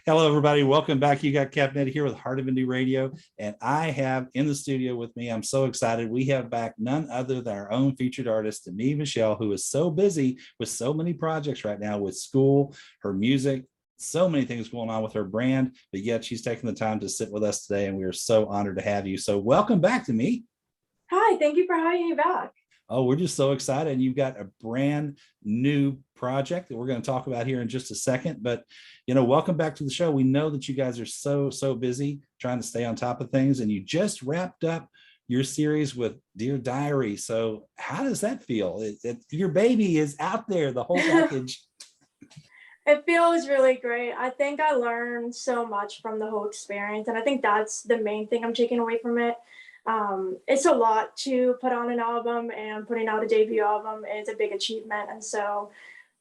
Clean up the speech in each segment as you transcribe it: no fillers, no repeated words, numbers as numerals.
Hello, everybody. Welcome back. You got Cabinet here with Heart of Indie Radio. And I have in the studio with me, I'm so excited. We have back none other than our own featured artist, Demi Michelle, who is so busy with so many projects right now with school, her music, so many things going on with her brand. But yet she's taking the time to sit with us today. And we are so honored to have you. So welcome back, Demi. Hi, thank you for having me back. Oh, we're just so excited. You've got a brand new project that we're going to talk about here in just a second. But, welcome back to the show. We know that you guys are so busy trying to stay on top of things. And you just wrapped up your series with Dear Diary. So how does that feel? Your baby is out there, the whole package. It feels really great. I think I learned so much from the whole experience. And I think that's the main thing I'm taking away from it. It's a lot to put on an album, and putting out a debut album is a big achievement. And so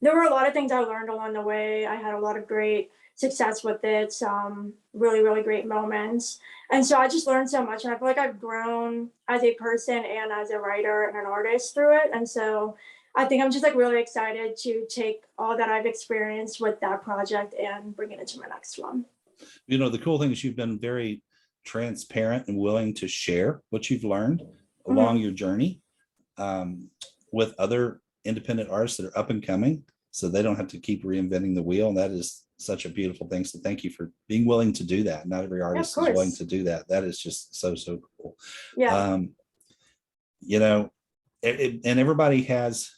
there were a lot of things I learned along the way. I had a lot of great success with it, some really great moments. And so I just learned so much. And I feel like I've grown as a person and as a writer and an artist through it. And so I think I'm just really excited to take all that I've experienced with that project and bring it into my next one. The cool thing is you've been very transparent and willing to share what you've learned along your journey with other independent artists that are up and coming, so they don't have to keep reinventing the wheel. And that is such a beautiful thing. So thank you for being willing to do that. Not every artist is willing to do that. That is just so cool. Yeah. And everybody has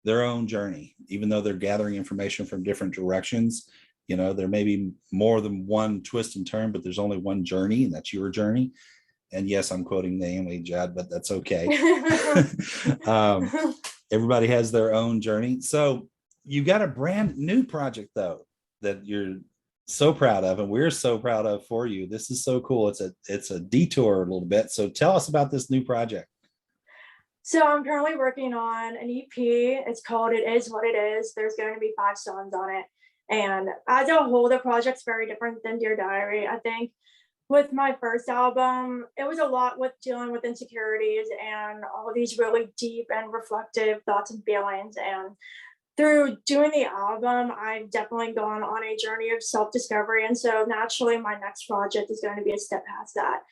their own journey, even though they're gathering information from different directions. There may be more than one twist and turn, but there's only one journey, and that's your journey. And yes, I'm quoting Naomi Judd, but that's okay. Everybody has their own journey. So you got a brand new project, though, that you're so proud of, and we're so proud of for you. This is so cool. It's a detour a little bit. So tell us about this new project. So I'm currently working on an EP. It's called It Is What It Is. There's going to be 5 songs on it. And as a whole, the project's very different than Dear Diary. I think with my first album, it was a lot with dealing with insecurities and all of these really deep and reflective thoughts and feelings. And through doing the album, I've definitely gone on a journey of self-discovery. And so naturally, my next project is going to be a step past that.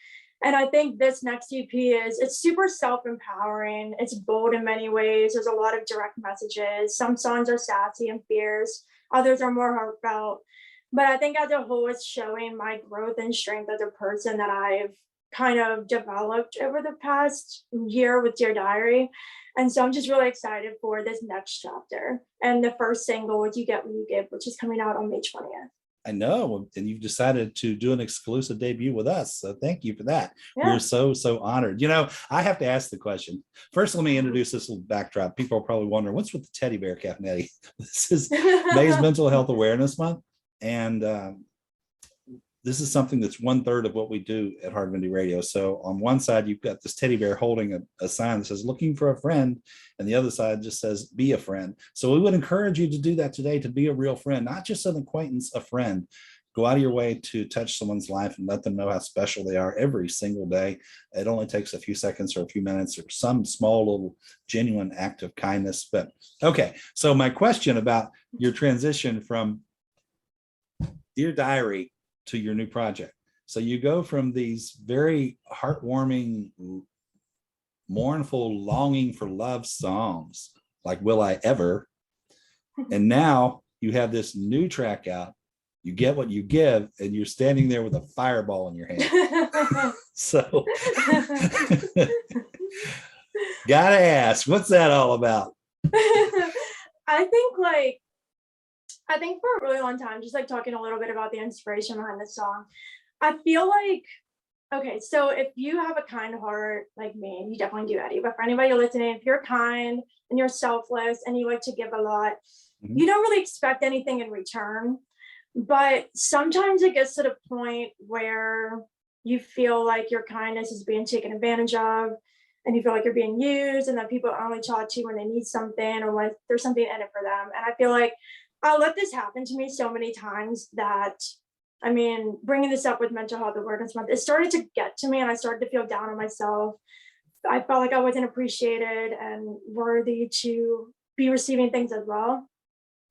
And I think this next EP it's super self-empowering. It's bold in many ways. There's a lot of direct messages. Some songs are sassy and fierce. Others are more heartfelt. But I think as a whole, it's showing my growth and strength as a person that I've kind of developed over the past year with Dear Diary. And so I'm just really excited for this next chapter. And the first single is You Get What You Give, which is coming out on May 20th. I know, and you've decided to do an exclusive debut with us, so thank you for that. Yeah. We're so honored. I have to ask the question first. Let me introduce this little backdrop. People are probably wondering what's with the teddy bear, Capinetti. This is May's Mental Health Awareness Month, and this is something that's 1/3 of what we do at Heart of Indie Radio. So on one side, you've got this teddy bear holding a sign that says "Looking for a friend," and the other side just says "Be a friend." So we would encourage you to do that today, to be a real friend, not just an acquaintance, a friend. Go out of your way to touch someone's life and let them know how special they are every single day. It only takes a few seconds or a few minutes or some small little genuine act of kindness. But okay, so my question about your transition from Dear Diary to your new project. So you go from these very heartwarming, mournful, longing for love songs like Will I Ever, and now you have this new track out, You Get What You Give, and you're standing there with a fireball in your hand. So gotta ask, what's that all about? I think for a really long time, just talking a little bit about the inspiration behind this song, I feel like, okay, so if you have a kind heart like me, you definitely do, Eddie, but for anybody listening, if you're kind and you're selfless and you like to give a lot, you don't really expect anything in return. But sometimes it gets to the point where you feel like your kindness is being taken advantage of, and you feel like you're being used, and that people only talk to you when they need something or when there's something in it for them. And I feel like I let this happen to me so many times that, bringing this up with Mental Health Awareness Month, it started to get to me, and I started to feel down on myself. I felt like I wasn't appreciated and worthy to be receiving things as well.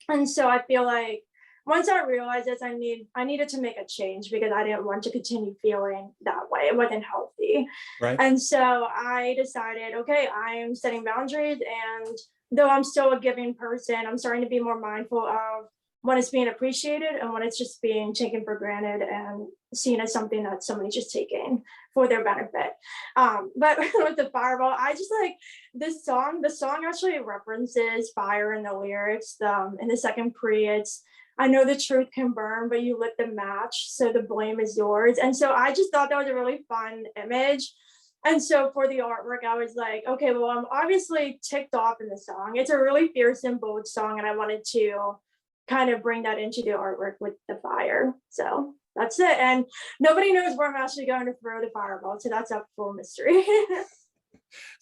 And so I feel like once I realized this, I needed to make a change because I didn't want to continue feeling that way. It wasn't healthy. Right. And so I decided, okay, I'm setting boundaries. And though I'm still a giving person, I'm starting to be more mindful of when it's being appreciated and when it's just being taken for granted and seen as something that somebody's just taking for their benefit. But with the fireball, I just like this song. The song actually references fire in the lyrics. In the second pre, it's I know the truth can burn, but you lit the match, so the blame is yours. And so I just thought that was a really fun image. And so for the artwork, I was like, okay, well, I'm obviously ticked off in the song. It's a really fierce and bold song, and I wanted to kind of bring that into the artwork with the fire. So that's it. And nobody knows where I'm actually going to throw the fireball, so that's a full mystery.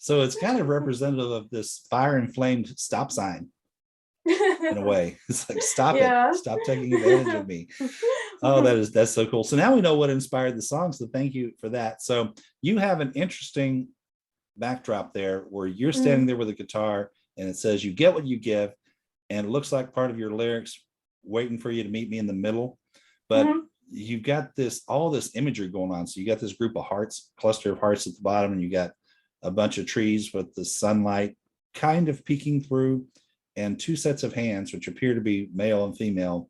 So it's kind of representative of this fire inflamed stop sign in a way. It's like, stop Yeah. it, stop taking advantage of me. Oh, that's so cool. So now we know what inspired the song, so thank you for that. So you have an interesting backdrop there where you're standing there with a guitar and it says you get what you give, and it looks like part of your lyrics waiting for you to meet me in the middle, but you've got all this imagery going on. So you got this group of hearts, cluster of hearts at the bottom, and you got a bunch of trees with the sunlight kind of peeking through, and two sets of hands, which appear to be male and female,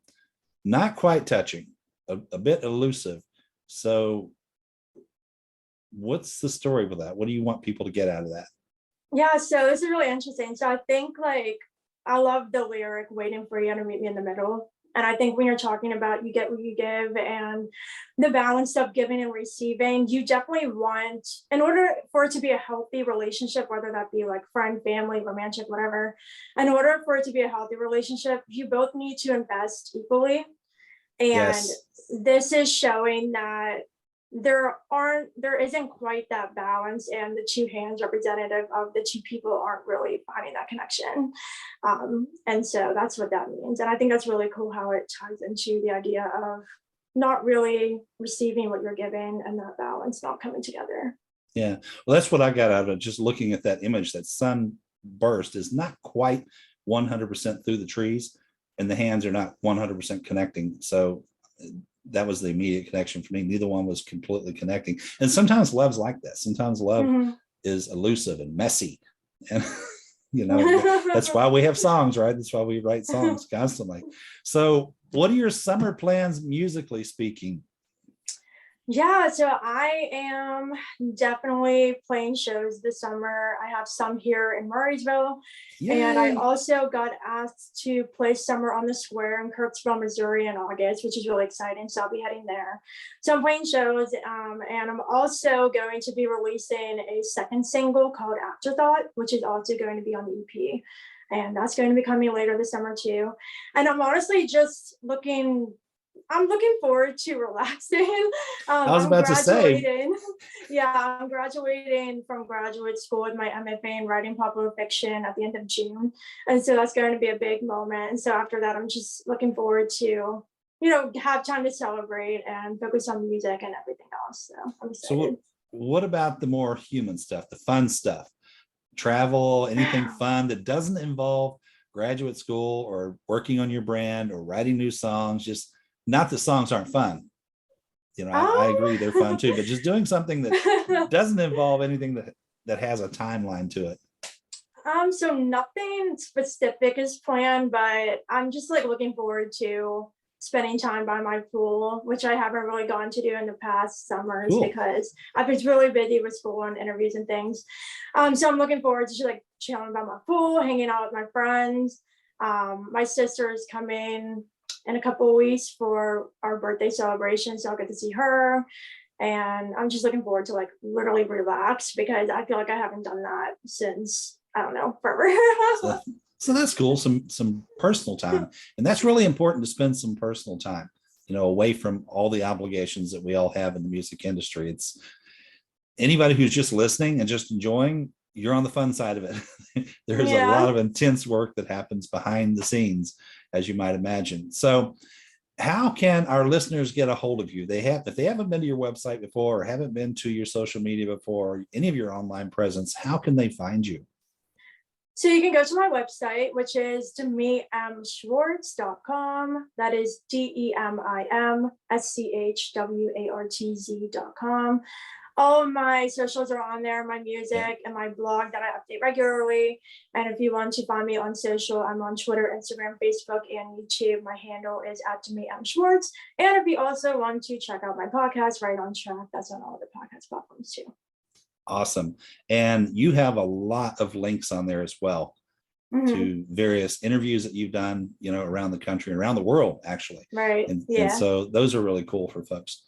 not quite touching, a bit elusive. So what's the story with that? What do you want people to get out of that? Yeah, so this is really interesting. So I think like I love the lyric waiting for you to meet me in the middle. And I think when you're talking about you get what you give and the balance of giving and receiving, you definitely want, in order for it to be a healthy relationship, whether that be like friend, family, romantic, whatever, in order for it to be a healthy relationship, you both need to invest equally. And Yes. this is showing that there isn't quite that balance, and the two hands representative of the two people aren't really finding that connection. And so that's what that means. And I think that's really cool how it ties into the idea of not really receiving what you're giving and that balance not coming together. Yeah. Well, that's what I got out of it. Just looking at that image, that sun burst is not quite 100% through the trees, and the hands are not 100% connecting. So that was the immediate connection for me. Neither one was completely connecting. And sometimes love's like that. Sometimes love is elusive and messy. And, that's why we have songs, right? That's why we write songs constantly. So what are your summer plans, musically speaking? Yeah, so I am definitely playing shows this summer. I have some here in Murraysville. Yay. And I also got asked to play Summer on the Square in Kirksville, Missouri in August, which is really exciting. So I'll be heading there. So I'm playing shows, and I'm also going to be releasing a second single called Afterthought, which is also going to be on the EP. And that's going to be coming later this summer too. And I'm honestly just I'm looking forward to relaxing. I was about to say. Yeah, I'm graduating from graduate school with my MFA in writing popular fiction at the end of June. And so that's going to be a big moment. And so after that, I'm just looking forward to, have time to celebrate and focus on music and everything else. So I'm excited. So what about the more human stuff, the fun stuff? Travel, anything fun that doesn't involve graduate school or working on your brand or writing new songs? Just not that songs aren't fun. I agree they're fun too, but just doing something that doesn't involve anything that has a timeline to it. So nothing specific is planned, but I'm just like looking forward to spending time by my pool, which I haven't really gone to do in the past summers because I've been really busy with school and interviews and things. So I'm looking forward to just like chilling by my pool, hanging out with my friends. My sister's coming in a couple of weeks for our birthday celebration, so I'll get to see her. And I'm just looking forward to like literally relax because I feel like I haven't done that since, I don't know, forever. So that's cool. Some personal time. And that's really important, to spend some personal time, away from all the obligations that we all have in the music industry. It's anybody who's just listening and just enjoying, you're on the fun side of it. There's a lot of intense work that happens behind the scenes, as you might imagine. So how can our listeners get a hold of you? If they haven't been to your website before or haven't been to your social media before, or any of your online presence, how can they find you? So you can go to my website, which is demimschwartz.com. That is DEMIMSCHWARTZ.com. All of my socials are on there, my music and my blog that I update regularly. And if you want to find me on social, I'm on Twitter, Instagram, Facebook, and YouTube. My handle is @DemiMChwartz. And if you also want to check out my podcast, Right on Track, that's on all the podcast platforms too. Awesome. And you have a lot of links on there as well to various interviews that you've done, around the country and around the world, actually. Right. And so those are really cool for folks.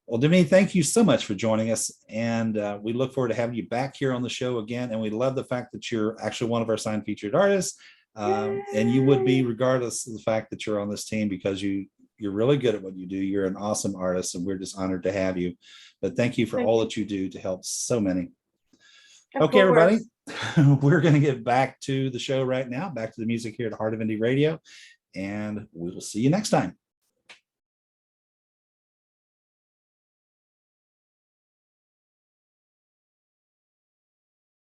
Well, Demi, thank you so much for joining us. And we look forward to having you back here on the show again. And we love the fact that you're actually one of our signed featured artists. And you would be, regardless of the fact that you're on this team, because you're really good at what you do. You're an awesome artist, and we're just honored to have you. But thank you for all that you do to help so many. Okay, everybody, we're going to get back to the show right now, back to the music here at Heart of Indie Radio, and we will see you next time.